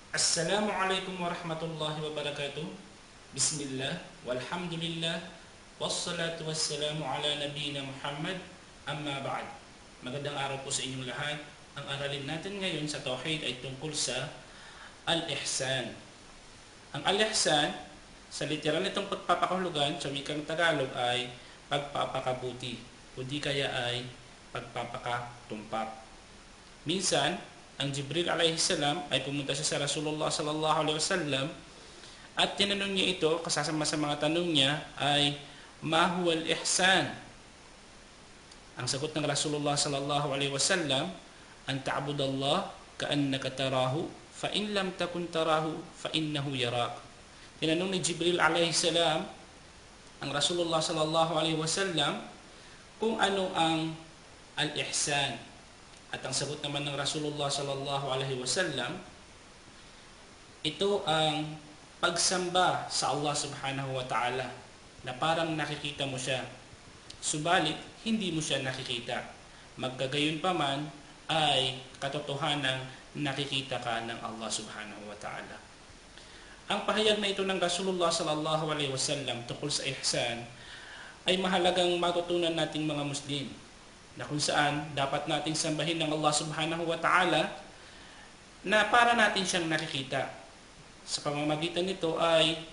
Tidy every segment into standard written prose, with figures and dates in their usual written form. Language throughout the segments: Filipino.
Assalamualaikum warahmatullahi wabarakatuh. Bismillah, walhamdulillah, wassalatu wassalamu ala nabiyina Muhammad, amma ba'd. Magandang araw po sa inyong lahat. Ang aralin natin ngayon sa Tauhid ay tungkol sa Al-Ihsan. Ang Al-Ihsan, sa literal nitong pagpapakahulugan sa wikang Tagalog ay pagpapakabuti, kundi kaya ay pagpapakatumpak. Minsan, ang Jibril alayhi salam ay pumunta siya sa Rasulullah sallallahu alaihi wasallam at tinanong niya ito, kasama sa mga tanong niya ay ma huwal ihsan. Ang sagot ng Rasulullah sallallahu alaihi wasallam, an ta'budallah ka'annaka tarahu fa in lam takun tarahu fa innahu yarak. Tinanong ni Jibril alayhi salam ang Rasulullah sallallahu alaihi wasallam kung ano ang al-ihsan. At ang sagot naman ng Rasulullah sallallahu alaihi wasallam, ito ang pagsamba sa Allah subhanahu wa ta'ala na parang nakikita mo siya, subalit hindi mo siya nakikita. Magkagayon pa man ay katotohanang nakikita ka ng Allah subhanahu wa ta'ala. Ang pahayag na ito ng Rasulullah sallallahu alaihi wasallam tungkol sa ihsan ay mahalagang matutunan nating mga Muslim, na kung saan dapat nating sambahin ng Allah subhanahu wa ta'ala na para natin siyang nakikita. Sa pamamagitan nito ay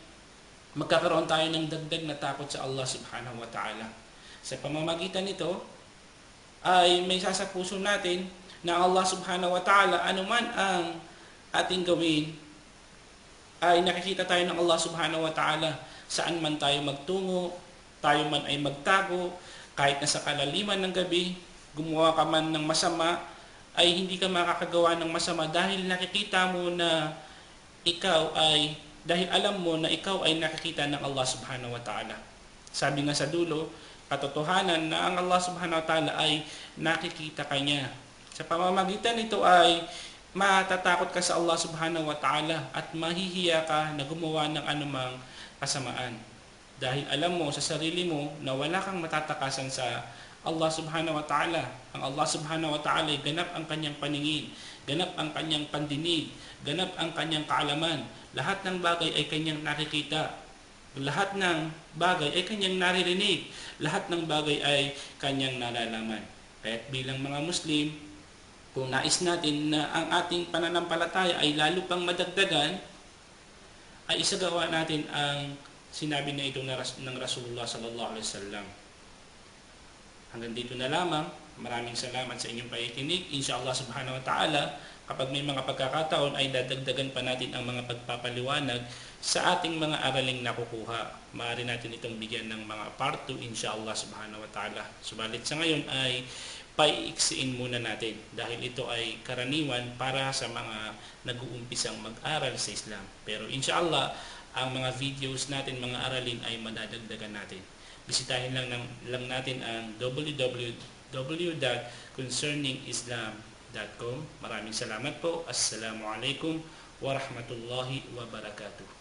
magkakaroon tayo ng dagdag na takot sa Allah subhanahu wa ta'ala. Sa pamamagitan nito ay may sasapuso natin na Allah subhanahu wa ta'ala anuman ang ating gawin ay nakikita tayo ng Allah subhanahu wa ta'ala saan man tayo magtungo, tayo man ay magtago. Kahit na sa kalaliman ng gabi, gumawa ka man ng masama, ay hindi ka makakagawa ng masama dahil nakikita mo na ikaw ay, dahil alam mo na ikaw ay nakikita ng Allah subhanahu wa ta'ala. Sabi nga sa dulo, katotohanan na ang Allah subhanahu wa ta'ala ay nakikita ka niya. Sa pamamagitan nito ay matatakot ka sa Allah subhanahu wa ta'ala at mahihiya ka na gumawa ng anumang kasamaan. Dahil alam mo sa sarili mo na wala kang matatakasan sa Allah subhanahu wa ta'ala. Ang Allah subhanahu wa ta'ala ay ganap ang kanyang paningin, ganap ang kanyang pandinig, ganap ang kanyang kaalaman. Lahat ng bagay ay kanyang nakikita. Lahat ng bagay ay kanyang naririnig. Lahat ng bagay ay kanyang nalalaman. Kaya't bilang mga Muslim, kung nais natin na ang ating pananampalataya ay lalo pang madagdagan, ay isagawa natin ang sinabi na ito ng Rasulullah sallallahu alaihi wasallam. Hanggang dito na lamang. Maraming salamat sa inyong pakikinig. Inshallah subhanahu wa ta'ala, kapag may mga pagkakataon ay dadagdagan pa natin ang mga pagpapaliwanag sa ating mga araling nakukuha. Maaari natin itong bigyan ng mga part 2 inshallah subhanahu wa ta'ala. Subalit sa ngayon ay paiiksiin muna natin dahil ito ay karaniwan para sa mga nag-uumpisang mag-aral sa Islam. Pero inshallah, ang mga videos natin, mga aralin ay madadagdagan natin. Bisitahin lang natin ang www.concerningislam.com. Maraming salamat po. Assalamualaikum warahmatullahi wabarakatuh.